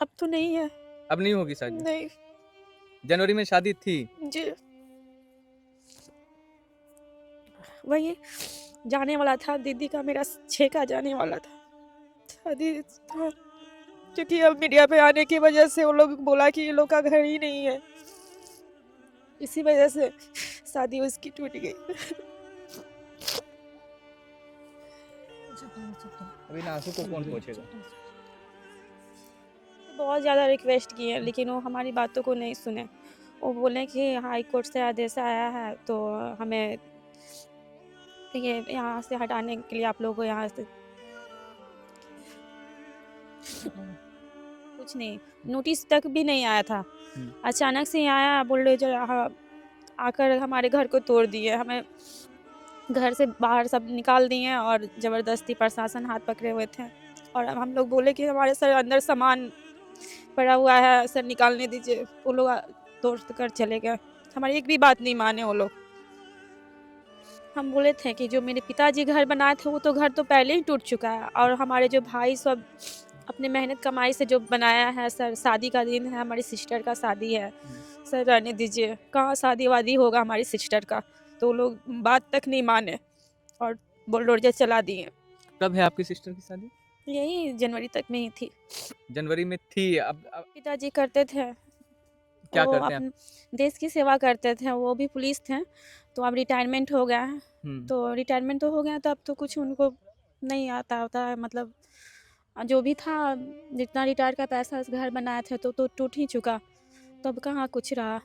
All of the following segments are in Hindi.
अब तो नहीं है। अब नहीं होगी शादी? नहीं जनवरी में शादी थी? जी, वही जाने वाला था, दीदी का मेरा 6 का जाने वाला था, शादी था। क्योंकि अब मीडिया पे आने की वजह से वो लोग बोला कि ये लोग का घर ही नहीं है, इसी वजह से शादी उसकी टूट गई। अभी इन आंसू को कौन पोंछेगा? बहुत ज़्यादा रिक्वेस्ट किए लेकिन वो हमारी बातों को नहीं सुने। वो बोले कि हाई कोर्ट से आदेश आया है तो हमें ये यहाँ से हटाने के लिए आप लोगों को यहाँ से कुछ नहीं, नोटिस तक भी नहीं आया था। अचानक से यहाँ आया बुलडोजर आकर हमारे घर को तोड़ दिए, हमें घर से बाहर सब निकाल दिए और ज़बरदस्ती प्रशासन हाथ पकड़े हुए थे। और अब हम लोग बोले कि हमारे सर अंदर सामान पड़ा हुआ है, सर निकालने दीजिए। वो लोग तोड़ कर चले गए, हमारी एक भी बात नहीं माने वो लोग। हम बोले थे कि जो मेरे पिताजी घर बनाए थे वो तो घर तो पहले ही टूट चुका है, और हमारे जो भाई सब अपने मेहनत कमाई से जो बनाया है, सर शादी का दिन है, हमारी सिस्टर का शादी है, सर रहने दीजिए। कहाँ शादी वादी होगा हमारी सिस्टर का? तो वो लोग बात तक नहीं माने और बुलडोजर चला दिए। कब है आपकी सिस्टर की शादी? यही जनवरी तक में ही थी। जनवरी में थी। अब पिताजी करते थे, क्या वो करते हैं? अपने देश की सेवा करते थे, वो भी पुलिस थे, तो अब रिटायरमेंट हो गया है। तो रिटायरमेंट तो हो गया, तो अब तो कुछ उनको नहीं आता होता है, मतलब जो भी था जितना रिटायर का पैसा इस घर बनाए थे तो टूट ही चुका, तो अब कहाँ कुछ रहा।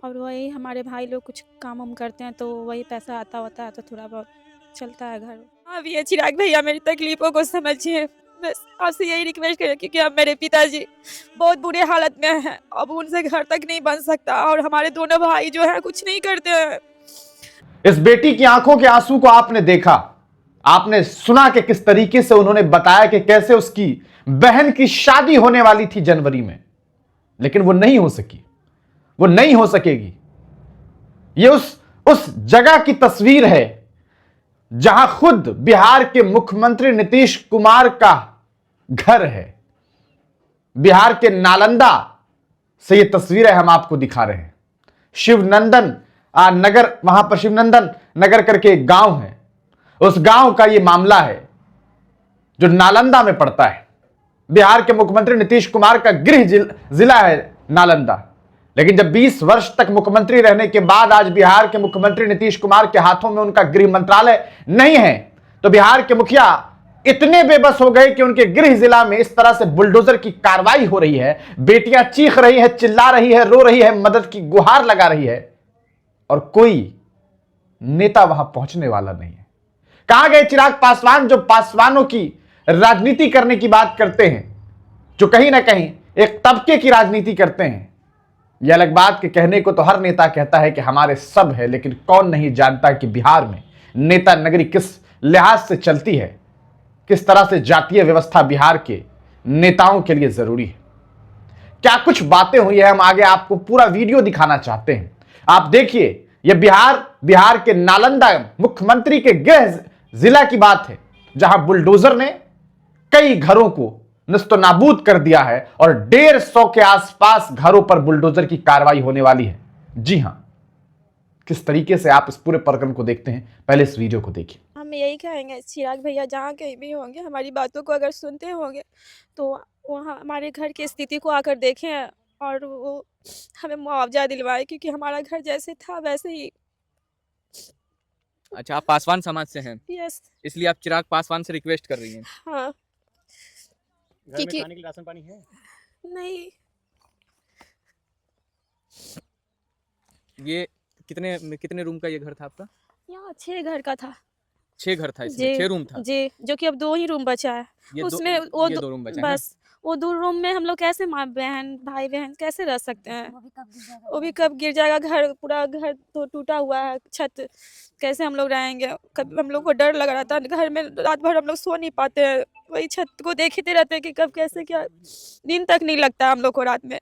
और वही हमारे भाई लोग कुछ काम वाम करते हैं तो वही पैसा आता होता है, तो थोड़ा बहुत चलता है घर। हाँ भैया, चिराग भैया मेरी तकलीफ़ों को समझिए, बस आपसे यही रिक्वेस्ट करें, क्योंकि अब मेरे पिताजी बहुत बुरे हालत में हैं, अब उनसे घर तक नहीं बन सकता, और हमारे दोनों भाई जो हैं कुछ नहीं करते हैं। इस बेटी की आंखों के आंसू को आपने देखा, आपने सुना कि किस तरीके से उन्होंने बताया कि कैसे उसकी बहन की शादी होने वाली थी जनवरी में, लेकिन वो नहीं हो सकी, वो नहीं हो सकेगी। ये उस जगह की तस्वीर है जहां खुद बिहार के मुख्यमंत्री नीतीश कुमार का घर है। बिहार के नालंदा से ये तस्वीरें हम आपको दिखा रहे हैं। शिवनंदन नगर, वहां पर शिवनंदन नगर करके एक गांव है, उस गांव का ये मामला है जो नालंदा में पड़ता है। बिहार के मुख्यमंत्री नीतीश कुमार का गृह जिला है नालंदा, लेकिन जब 20 वर्ष तक मुख्यमंत्री रहने के बाद आज बिहार के मुख्यमंत्री नीतीश कुमार के हाथों में उनका गृह मंत्रालय नहीं है, तो बिहार के मुखिया इतने बेबस हो गए कि उनके गृह जिला में इस तरह से बुलडोजर की कार्रवाई हो रही है, बेटियां चीख रही है, चिल्ला रही है, रो रही है, मदद की गुहार लगा रही है, और कोई नेता वहां पहुंचने वाला नहीं है। कहां गए चिराग पासवान, जो पासवानों की राजनीति करने की बात करते हैं, जो कहीं ना कहीं एक तबके की राजनीति करते हैं? यह अलग बात के कहने को तो हर नेता कहता है कि हमारे सब है, लेकिन कौन नहीं जानता कि बिहार में नेता नगरी किस लिहाज से चलती है, किस तरह से जातीय व्यवस्था बिहार के नेताओं के लिए जरूरी है। क्या कुछ बातें हुई है, हम आगे आपको पूरा वीडियो दिखाना चाहते हैं। आप देखिए, यह बिहार के नालंदा मुख्यमंत्री के गृह जिला की बात है, जहां बुलडोजर ने कई घरों को नस्तो नाबूद कर दिया है और 150 के आसपास घरों पर बुलडोजर की कार्रवाई होने वाली है। जी हां, किस तरीके से आप इस पूरे प्रकरण को देखते हैं, पहले इस वीडियो को देखिए। हम यही कहेंगे, चिराग भैया जहाँ कहीं भी होंगे, हमारी बातों को अगर सुनते होंगे तो वहाँ हमारे घर की स्थिति को आकर देखें और वो हमें मुआवजा दिलवाए, क्योंकि हमारा घर जैसे था वैसे ही। अच्छा, आप पासवान समाज से हैं, यस। इसलिए आप चिराग पासवान से रिक्वेस्ट कर रही हैं? हाँ। घर में खाने के लिए राशन पानी है? नहीं। ये कितने रूम का ये घर था आपका? यहाँ 6 घर का था। 6 घर था इसमें, 6 रूम था जी, जो कि अब 2 ही रूम बचा है। उसमें वो 2 रूम बचा है बस वो 2 रूम में हम लोग कैसे माँ बहन भाई बहन कैसे रह सकते हैं? वो भी कब गिर जाएगा घर, पूरा घर तो टूटा हुआ है, छत कैसे हम लोग रहेंगे? कब हम लोग को डर लग रहा था, घर में रात भर हम लोग सो नहीं पाते हैं, वही छत को देखते रहते हैं कि कब कैसे क्या, दिन तक नहीं लगता है हम लोग को, रात में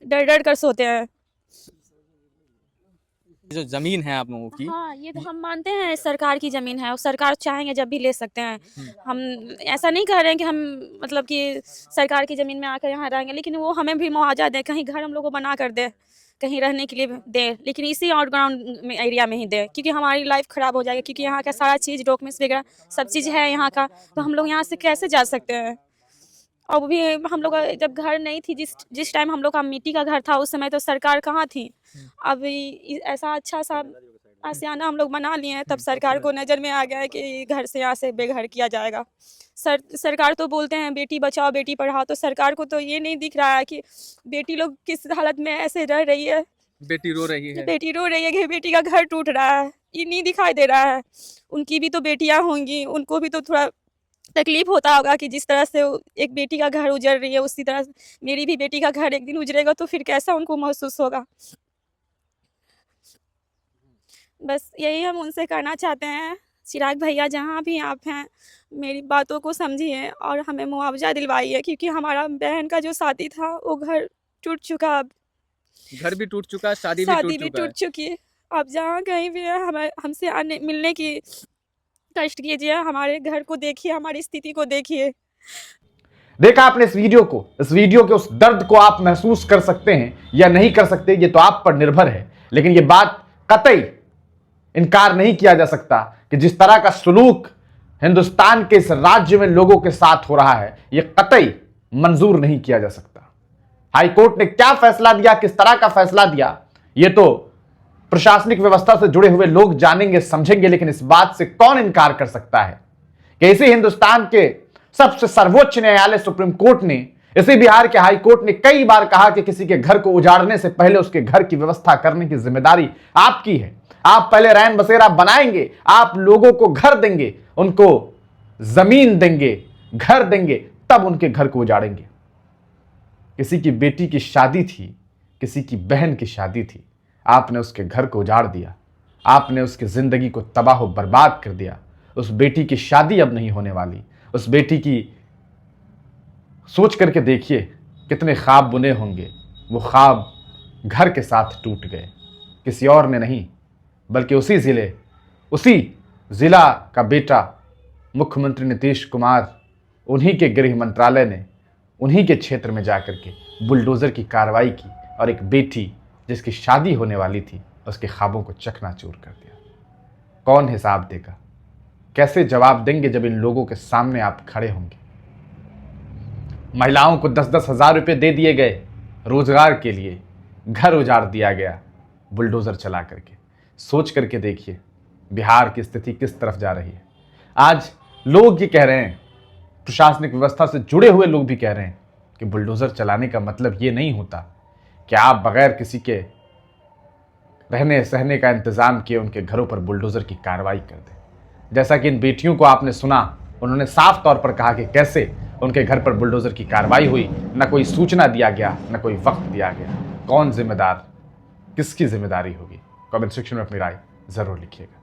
डर डर कर सोते हैं। जो जमीन है आप लोगों की, हाँ, ये तो हम मानते हैं सरकार की ज़मीन है और सरकार चाहेंगे जब भी ले सकते हैं। हम ऐसा नहीं कह रहे हैं कि हम मतलब कि सरकार की ज़मीन में आकर यहाँ रहेंगे, लेकिन वो हमें भी मुआवजा दें, कहीं घर हम लोग को बना कर दें, कहीं रहने के लिए दें, लेकिन इसी आउटग्राउंड में एरिया में ही दें, क्योंकि हमारी लाइफ ख़राब हो जाएगी, क्योंकि यहाँ का सारा चीज़ डॉक्यूमेंट्स वगैरह सब चीज़ है यहाँ का, तो हम लोग यहाँ से कैसे जा सकते हैं। अब भी हम लोग का जब घर नहीं थी, जिस टाइम हम लोग का मिट्टी का घर था, उस समय तो सरकार कहाँ थी। अब ऐसा अच्छा सा आशियाना हम लोग बना लिए हैं, तब सरकार को नज़र में आ गया है कि घर से यहाँ से बेघर किया जाएगा। सरकार तो बोलते हैं बेटी बचाओ बेटी पढ़ाओ, तो सरकार को तो ये नहीं दिख रहा है कि बेटी लोग किस हालत में ऐसे रह रही है। बेटी रो रही है, बेटी रो रही है कि बेटी का घर टूट रहा है, ये नहीं दिखाई दे रहा है। उनकी भी तो बेटियाँ होंगी, उनको भी तो थोड़ा तकलीफ होता होगा कि जिस तरह से एक बेटी का घर उजड़ रही है, उसी तरह मेरी भी बेटी का घर एक दिन उजड़ेगा, तो फिर कैसा उनको महसूस होगा। बस यही हम उनसे करना चाहते हैं। चिराग भैया जहाँ भी आप हैं, मेरी बातों को समझिए और हमें मुआवजा दिलवाइए, क्योंकि हमारा बहन का जो शादी था वो घर टूट चुका, अब घर भी टूट चुका, शादी भी टूट चुकी है। अब जहाँ कहीं भी है, हमें हमसे आने मिलने की कष्ट कीजिए, हमारे घर को देखिए, हमारी स्थिति को देखिए। देखा आपने इस वीडियो के उस दर्द को आप महसूस कर सकते हैं या नहीं कर सकते, ये तो आप पर निर्भर है। लेकिन ये बात कतई इनकार नहीं किया जा सकता कि जिस तरह का सलूक हिंदुस्तान के इस राज्य में लोगों के साथ हो रहा है, यह कतई मंजूर नहीं किया जा सकता। हाईकोर्ट ने क्या फैसला दिया, किस तरह का फैसला दिया, यह तो प्रशासनिक व्यवस्था से जुड़े हुए लोग जानेंगे समझेंगे, लेकिन इस बात से कौन इनकार कर सकता है कि इसी हिंदुस्तान के सबसे सर्वोच्च न्यायालय सुप्रीम कोर्ट ने, इसी बिहार के हाई कोर्ट ने कई बार कहा कि किसी के घर को उजाड़ने से पहले उसके घर की व्यवस्था करने की जिम्मेदारी आपकी है। आप पहले रैन बसेरा बनाएंगे, आप लोगों को घर देंगे, उनको जमीन देंगे, घर देंगे, तब उनके घर को उजाड़ेंगे। किसी की बेटी की शादी थी, किसी की बहन की शादी थी, आपने उसके घर को उजाड़ दिया, आपने उसकी जिंदगी को तबाह बर्बाद कर दिया। उस बेटी की शादी अब नहीं होने वाली। उस बेटी की सोच करके देखिए कितने ख्वाब बुने होंगे, वो ख्वाब घर के साथ टूट गए। किसी और ने नहीं, बल्कि उसी जिला का बेटा मुख्यमंत्री नीतीश कुमार, उन्हीं के गृह मंत्रालय ने उन्हीं के क्षेत्र में जाकर के बुलडोज़र की कार्रवाई की और एक बेटी जिसकी शादी होने वाली थी, उसके ख्वाबों को चकनाचूर कर दिया। कौन हिसाब देगा, कैसे जवाब देंगे जब इन लोगों के सामने आप खड़े होंगे। महिलाओं को 10-10 हज़ार रुपये दे दिए गए रोजगार के लिए, घर उजाड़ दिया गया बुलडोज़र चला करके। सोच करके देखिए बिहार की स्थिति किस तरफ जा रही है। आज लोग ये कह रहे हैं, प्रशासनिक व्यवस्था से जुड़े हुए लोग भी कह रहे हैं कि बुलडोज़र चलाने का मतलब ये नहीं होता कि आप बगैर किसी के रहने सहने का इंतज़ाम किए उनके घरों पर बुलडोज़र की कार्रवाई कर दें। जैसा कि इन बेटियों को आपने सुना, उन्होंने साफ तौर पर कहा कि कैसे उनके घर पर बुलडोज़र की कार्रवाई हुई, न कोई सूचना दिया गया, न कोई वक्त दिया गया। कौन जिम्मेदार, किसकी जिम्मेदारी होगी? कमेंट सेक्शन में अपनी राय ज़रूर लिखिएगा।